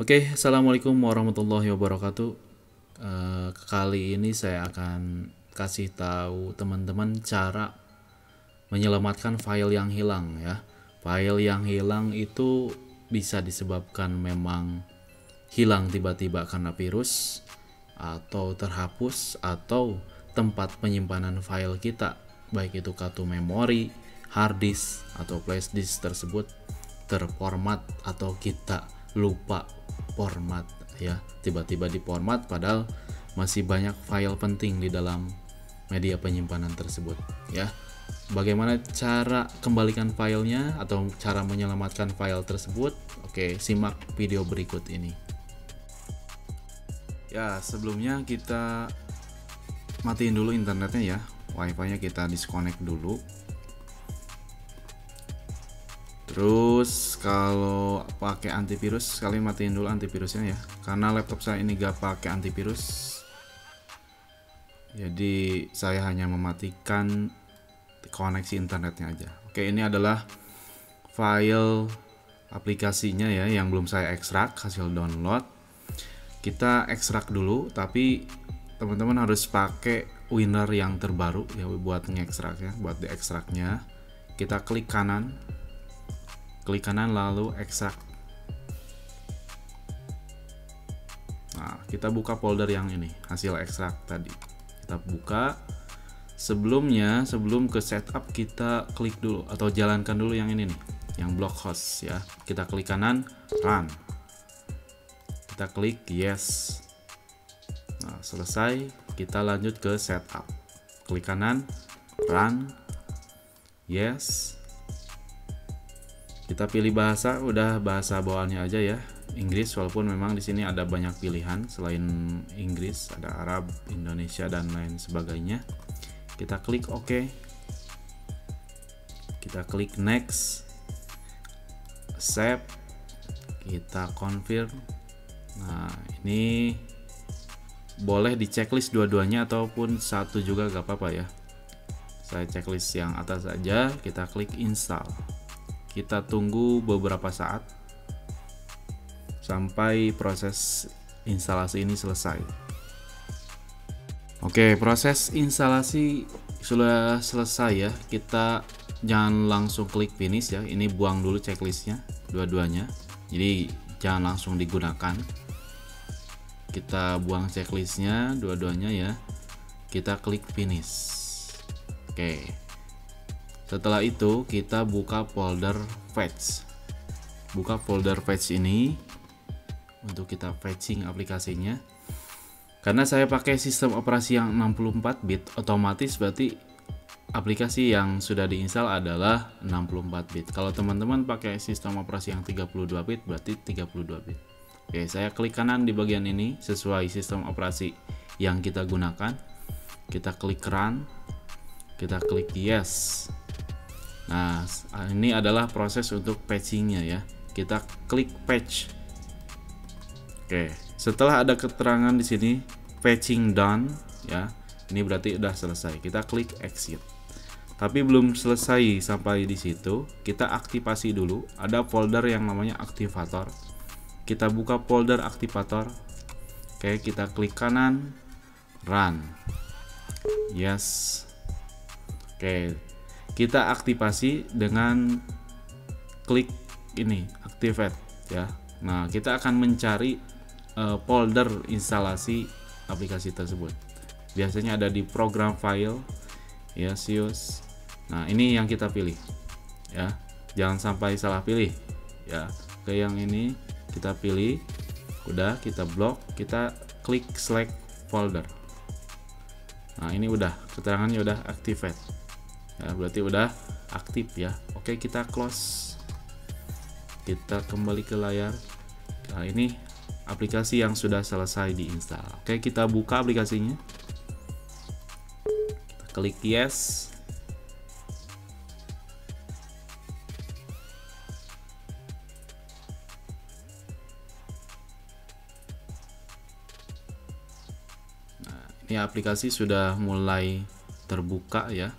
Oke, assalamualaikum warahmatullahi wabarakatuh. Kali ini saya akan kasih tahu teman-teman cara menyelamatkan file yang hilang ya. File yang hilang itu bisa disebabkan memang hilang tiba-tiba karena virus atau terhapus atau tempat penyimpanan file kita, baik itu kartu memori, hard disk atau flash disk tersebut terformat atau kita lupa format ya, tiba-tiba di format padahal masih banyak file penting di dalam media penyimpanan tersebut ya. Bagaimana cara kembalikan filenya atau cara menyelamatkan file tersebut? Oke, simak video berikut ini. Ya, sebelumnya kita matiin dulu internetnya ya, wifi-nya kita disconnect dulu. Terus kalau pakai antivirus, kalian matiin dulu antivirusnya ya, karena laptop saya ini gak pakai antivirus, jadi saya hanya mematikan koneksi internetnya aja. Oke, ini adalah file aplikasinya ya, yang belum saya ekstrak hasil download. Kita ekstrak dulu, tapi teman-teman harus pakai winner yang terbaru ya buat ngekstrak ya. Buat diekstraknya kita klik kanan lalu ekstrak. Nah, kita buka folder yang ini, hasil ekstrak tadi kita buka. Sebelum ke setup kita klik dulu atau jalankan dulu yang ini nih, yang block host ya. Kita klik kanan, run, kita klik yes. Nah, selesai, kita lanjut ke setup, klik kanan, run, yes. Kita pilih bahasa, udah bahasa bawaannya aja ya, Inggris, walaupun memang di sini ada banyak pilihan selain Inggris, ada Arab, Indonesia dan lain sebagainya. Kita klik OK, kita klik next, save, kita confirm. Nah, ini boleh di checklist dua-duanya ataupun satu juga gak apa-apa ya. Saya checklist yang atas saja. Kita klik install, kita tunggu beberapa saat sampai proses instalasi ini selesai. Oke, proses instalasi sudah selesai ya. Kita jangan langsung klik finish ya, ini buang dulu checklistnya dua-duanya, jadi jangan langsung digunakan. Kita buang checklistnya dua-duanya ya, kita klik finish. Oke, setelah itu kita buka folder fetch. Buka folder fetch ini untuk kita fetching aplikasinya. Karena saya pakai sistem operasi yang 64 bit, otomatis berarti aplikasi yang sudah diinstal adalah 64 bit. Kalau teman-teman pakai sistem operasi yang 32 bit berarti 32 bit. Oke, saya klik kanan di bagian ini sesuai sistem operasi yang kita gunakan. Kita klik run, kita klik yes. Nah, ini adalah proses untuk patchingnya ya. Kita klik patch. Oke, setelah ada keterangan di sini patching done ya, ini berarti udah selesai. Kita klik exit. Tapi belum selesai sampai di situ, kita aktifasi dulu. Ada folder yang namanya aktivator. Kita buka folder aktivator. Oke, kita klik kanan, run, yes. Oke, kita aktifasi dengan klik ini, activate ya. Nah, kita akan mencari folder instalasi aplikasi tersebut. Biasanya ada di program file ya, sius. Nah, ini yang kita pilih ya, jangan sampai salah pilih ya. Ke yang ini kita pilih, udah kita blok, kita klik select folder. Nah, ini udah keterangannya udah activate ya, berarti udah aktif ya. Oke, kita close, kita kembali ke layar. Nah, ini aplikasi yang sudah selesai diinstal. Oke, kita buka aplikasinya, kita klik yes. Nah, ini aplikasi sudah mulai terbuka ya.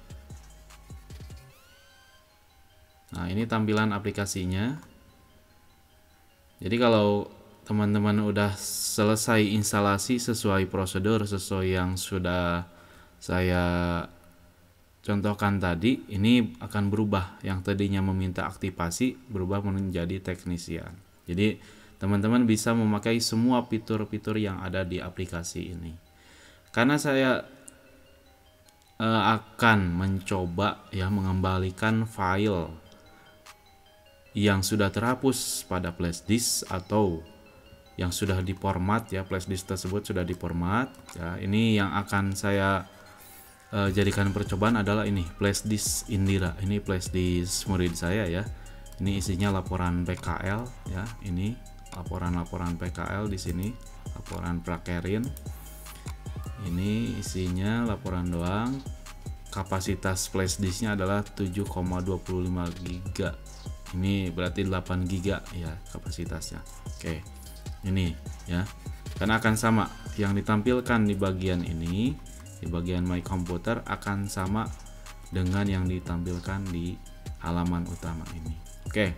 Nah, ini tampilan aplikasinya. Jadi kalau teman-teman udah selesai instalasi sesuai prosedur sesuai yang sudah saya contohkan tadi, ini akan berubah. Yang tadinya meminta aktivasi berubah menjadi teknisian. Jadi teman-teman bisa memakai semua fitur-fitur yang ada di aplikasi ini. Karena saya akan mencoba ya mengembalikan file yang sudah terhapus pada flashdisk atau yang sudah diformat ya, flashdisk tersebut sudah diformat ya. Ini yang akan saya jadikan percobaan adalah ini flashdisk Indira. Ini flashdisk murid saya ya. Ini isinya laporan PKL ya. Ini laporan-laporan PKL di sini, laporan prakerin. Ini isinya laporan doang. Kapasitas flashdisknya adalah 7,25 GB. Ini berarti 8 GB ya kapasitasnya. Oke. Ini ya. Karena akan sama yang ditampilkan di bagian ini, di bagian My Computer akan sama dengan yang ditampilkan di halaman utama ini. Oke.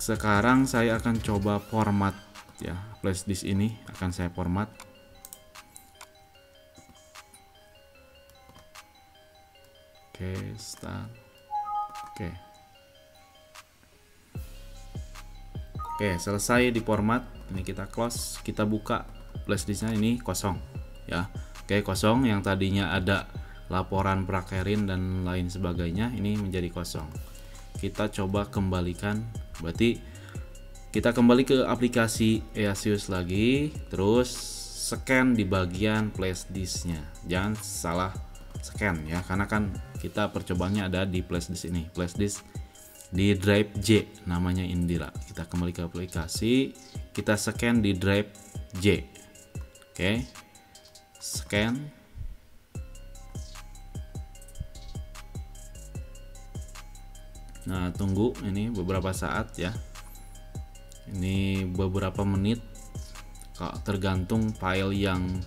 Sekarang saya akan coba format ya. Flashdisk ini akan saya format. Oke, start. Oke. Oke, selesai di format. Ini kita close, kita buka flashdisknya, ini kosong ya. Oke, kosong. Yang tadinya ada laporan prakerin dan lain sebagainya, ini menjadi kosong. Kita coba kembalikan. Berarti kita kembali ke aplikasi Asus lagi, terus scan di bagian flashdisknya. Jangan salah scan ya, karena kan kita percobaannya ada di flashdisk ini, flashdisk di drive J namanya Indira. Kita kembali ke aplikasi, kita scan di drive J. Oke, scan. Nah, tunggu ini beberapa saat ya. Ini beberapa menit, tergantung file yang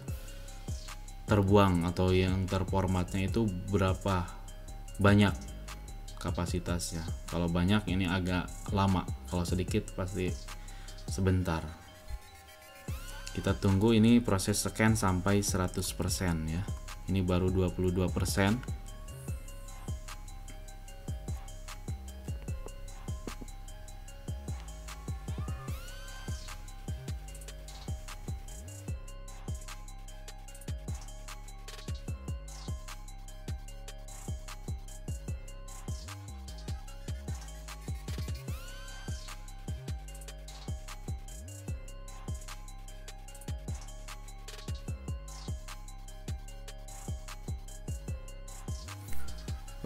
terbuang atau yang terformatnya itu berapa banyak kapasitasnya. Kalau banyak ini agak lama, kalau sedikit pasti sebentar. Kita tunggu ini proses scan sampai 100% ya. Ini baru 22%.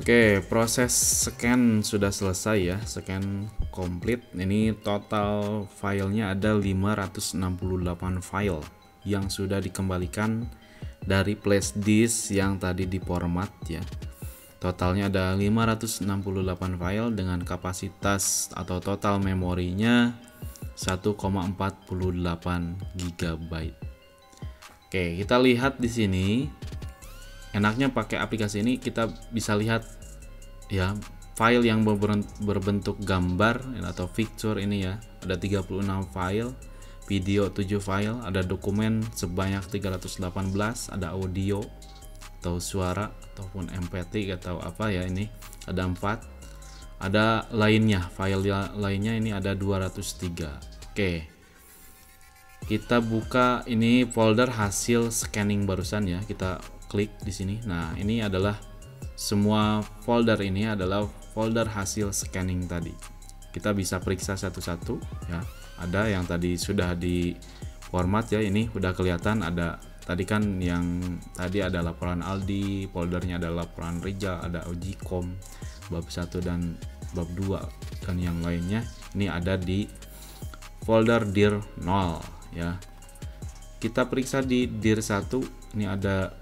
Oke, proses scan sudah selesai ya, scan komplit. Ini total filenya ada 568 file yang sudah dikembalikan dari flashdisk yang tadi diformat ya. Totalnya ada 568 file dengan kapasitas atau total memorinya 1,48 GB. Oke, kita lihat di sini. Enaknya pakai aplikasi ini kita bisa lihat ya file yang berbentuk gambar atau picture ini ya. Ada 36 file, video 7 file, ada dokumen sebanyak 318, ada audio atau suara ataupun MP3 atau apa ya, ini ada 4. Ada lainnya, file lainnya ini ada 203. Oke. Kita buka ini folder hasil scanning barusan ya. Kita klik di sini. Nah, ini adalah semua folder, ini adalah folder hasil scanning tadi. Kita bisa periksa satu-satu ya. Ada yang tadi sudah di format ya, ini udah kelihatan. Ada tadi kan yang tadi ada laporan Aldi, foldernya ada laporan Rijal, ada Ojicom bab 1 dan bab 2 dan yang lainnya. Ini ada di folder dir 0 ya. Kita periksa di dir 1, ini ada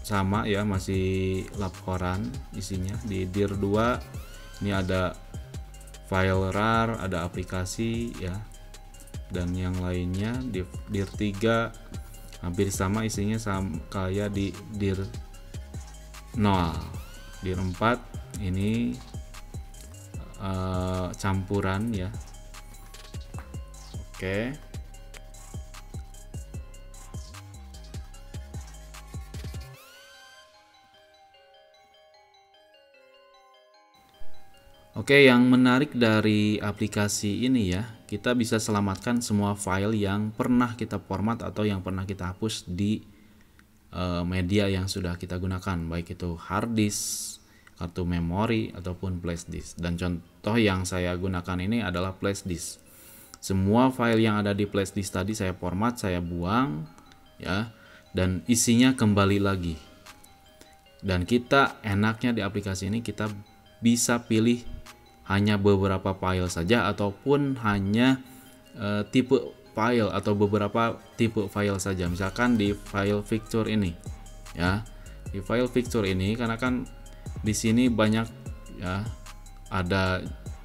sama ya, masih laporan isinya. Di dir 2 ini ada file RAR, ada aplikasi ya dan yang lainnya. Di dir 3 hampir sama isinya, sama kayak di dir 0. Dir 4 ini campuran ya. Oke. Oke, yang menarik dari aplikasi ini ya, kita bisa selamatkan semua file yang pernah kita format atau yang pernah kita hapus di media yang sudah kita gunakan, baik itu hard disk, kartu memori ataupun flash disk. Dan contoh yang saya gunakan ini adalah flash disk. Semua file yang ada di flash disk tadi saya format, saya buang ya, dan isinya kembali lagi. Dan kita enaknya di aplikasi ini kita bisa pilih hanya beberapa file saja ataupun hanya tipe file atau beberapa tipe file saja. Misalkan di file picture ini ya, di file picture ini karena kan di sini banyak ya, ada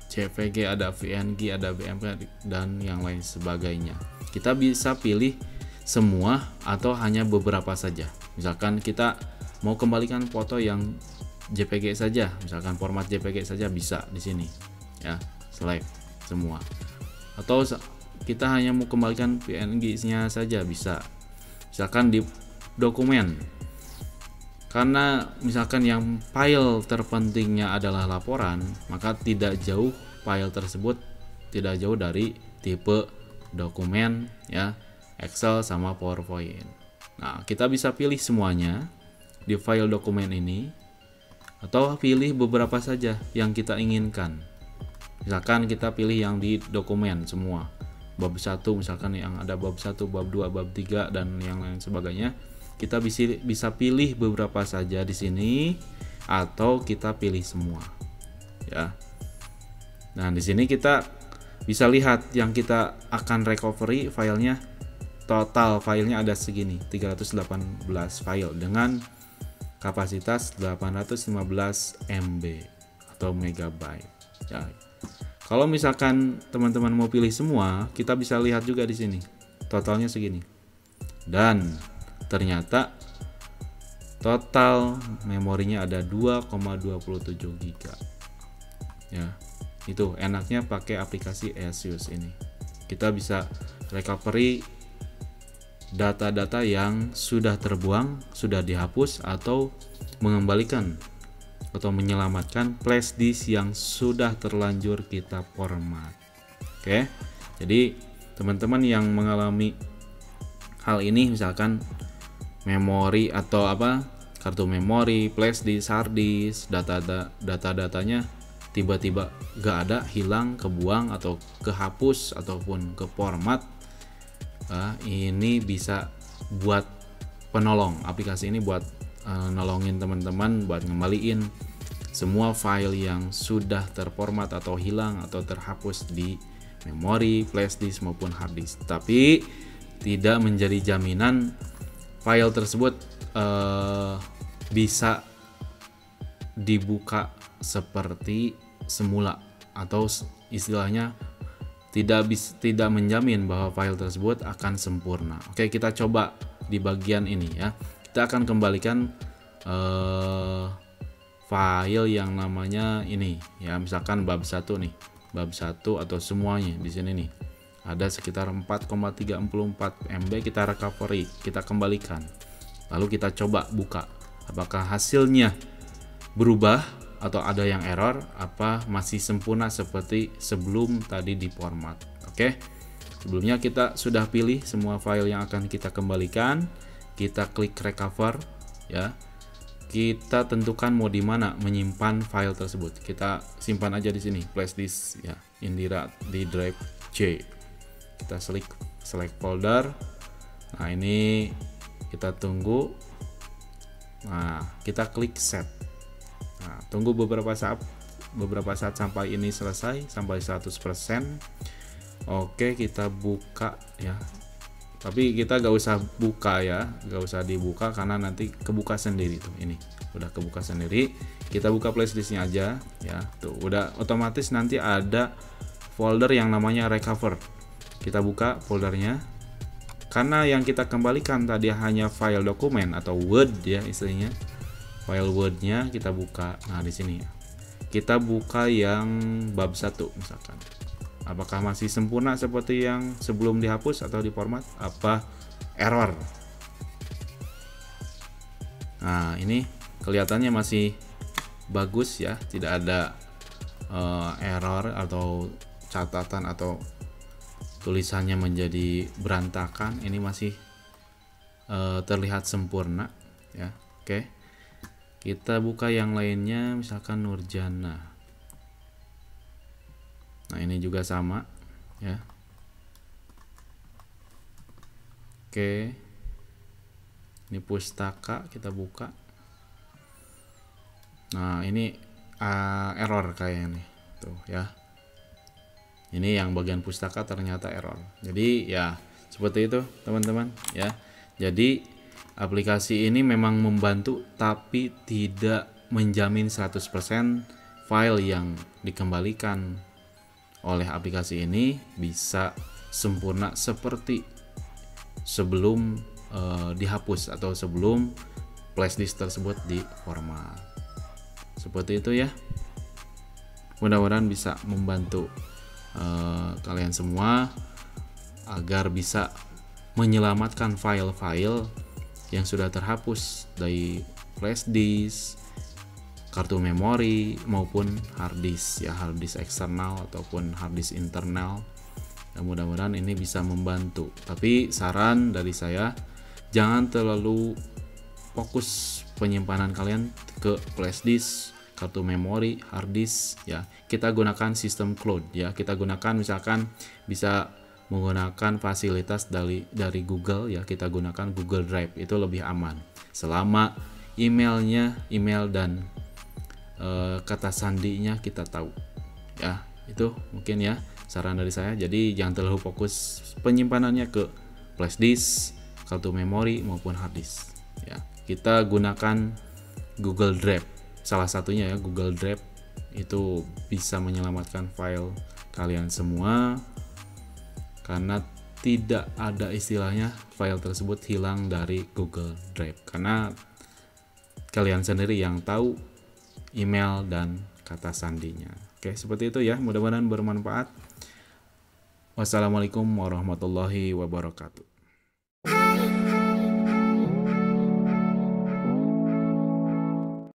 JPG, ada PNG, ada BMP dan yang lain sebagainya. Kita bisa pilih semua atau hanya beberapa saja. Misalkan kita mau kembalikan foto yang JPG saja, misalkan format JPG saja bisa di sini ya, select semua. Atau kita hanya mau kembalikan PNG-nya saja bisa. Misalkan di dokumen, karena misalkan yang file terpentingnya adalah laporan, maka tidak jauh file tersebut tidak jauh dari tipe dokumen ya, Excel sama PowerPoint. Nah, kita bisa pilih semuanya di file dokumen ini atau pilih beberapa saja yang kita inginkan. Misalkan kita pilih yang di dokumen semua, bab 1 misalkan yang ada bab 1, bab 2, bab 3 dan yang lain sebagainya. Kita bisa pilih beberapa saja di sini atau kita pilih semua ya. Nah, di sini kita bisa lihat yang kita akan recovery filenya, total filenya ada segini, 318 file dengan kapasitas 815 MB atau megabyte ya. Kalau misalkan teman-teman mau pilih semua, kita bisa lihat juga di sini totalnya segini, dan ternyata total memorinya ada 2,27 GB ya. Itu enaknya pakai aplikasi Asus ini, kita bisa recovery data-data yang sudah terbuang, sudah dihapus, atau mengembalikan atau menyelamatkan flash disk yang sudah terlanjur kita format. Oke, jadi teman-teman yang mengalami hal ini, misalkan memori atau kartu memori, flash disk, hard disk, data-datanya tiba-tiba gak ada, hilang, kebuang atau kehapus ataupun ke format, ini bisa buat penolong, aplikasi ini buat nolongin teman-teman buat ngembaliin semua file yang sudah terformat atau hilang atau terhapus di memori, flash disk maupun hard disk. Tapi tidak menjadi jaminan file tersebut bisa dibuka seperti semula, atau istilahnya tidak menjamin bahwa file tersebut akan sempurna. Oke, kita coba di bagian ini ya. Kita akan kembalikan file yang namanya ini ya, misalkan bab 1 nih, bab 1 atau semuanya di sini nih. Ada sekitar 4,34 MB, kita recovery, kita kembalikan. Lalu kita coba buka, apakah hasilnya berubah atau ada yang error, apa masih sempurna seperti sebelum tadi di format. Oke, sebelumnya kita sudah pilih semua file yang akan kita kembalikan, kita klik recover ya, kita tentukan mau di mana menyimpan file tersebut, kita simpan aja di sini, flash disk ya, Indira di drive C. Kita select folder. Nah, ini kita tunggu. Nah, kita klik set. Nah, tunggu beberapa saat sampai ini selesai, sampai 100%. Oke, kita buka ya. Tapi kita gak usah buka ya, gak usah dibuka karena nanti kebuka sendiri tuh. Ini udah kebuka sendiri. Kita buka flash disknya aja ya. Tuh udah otomatis nanti ada folder yang namanya recover. Kita buka foldernya. Karena yang kita kembalikan tadi hanya file dokumen atau Word ya istilahnya. File Word-nya kita buka. Nah, di sini kita buka yang bab 1 misalkan. Apakah masih sempurna seperti yang sebelum dihapus atau diformat? Apa error? Nah, ini kelihatannya masih bagus ya, tidak ada error atau catatan atau tulisannya menjadi berantakan. Ini masih terlihat sempurna ya. Oke, kita buka yang lainnya, misalkan Nurjana. Nah, ini juga sama ya. Oke, ini pustaka, kita buka. Nah, ini error kayaknya nih tuh ya. Ini yang bagian pustaka ternyata error. Jadi ya seperti itu teman-teman ya. Jadi aplikasi ini memang membantu tapi tidak menjamin 100% file yang dikembalikan oleh aplikasi ini bisa sempurna seperti sebelum dihapus atau sebelum flashdisk tersebut diformat. Seperti itu ya. Mudah-mudahan bisa membantu kalian semua agar bisa menyelamatkan file-file yang sudah terhapus dari flash disk, kartu memori maupun hard disk ya, hard disk eksternal ataupun hard disk internal. Dan mudah-mudahan ini bisa membantu. Tapi saran dari saya, jangan terlalu fokus penyimpanan kalian ke flash disk, kartu memori, hard disk ya. Kita gunakan sistem cloud ya. Kita gunakan misalkan bisa menggunakan fasilitas dari Google ya. Kita gunakan Google Drive, itu lebih aman. Selama email dan kata sandinya kita tahu ya. Itu mungkin ya saran dari saya. Jadi jangan terlalu fokus penyimpanannya ke flash disk, kartu memori maupun hard disk ya. Kita gunakan Google Drive, salah satunya ya, Google Drive itu bisa menyelamatkan file kalian semua, karena tidak ada istilahnya file tersebut hilang dari Google Drive, karena kalian sendiri yang tahu email dan kata sandinya. Oke, seperti itu ya, mudah-mudahan bermanfaat. Wassalamualaikum warahmatullahi wabarakatuh.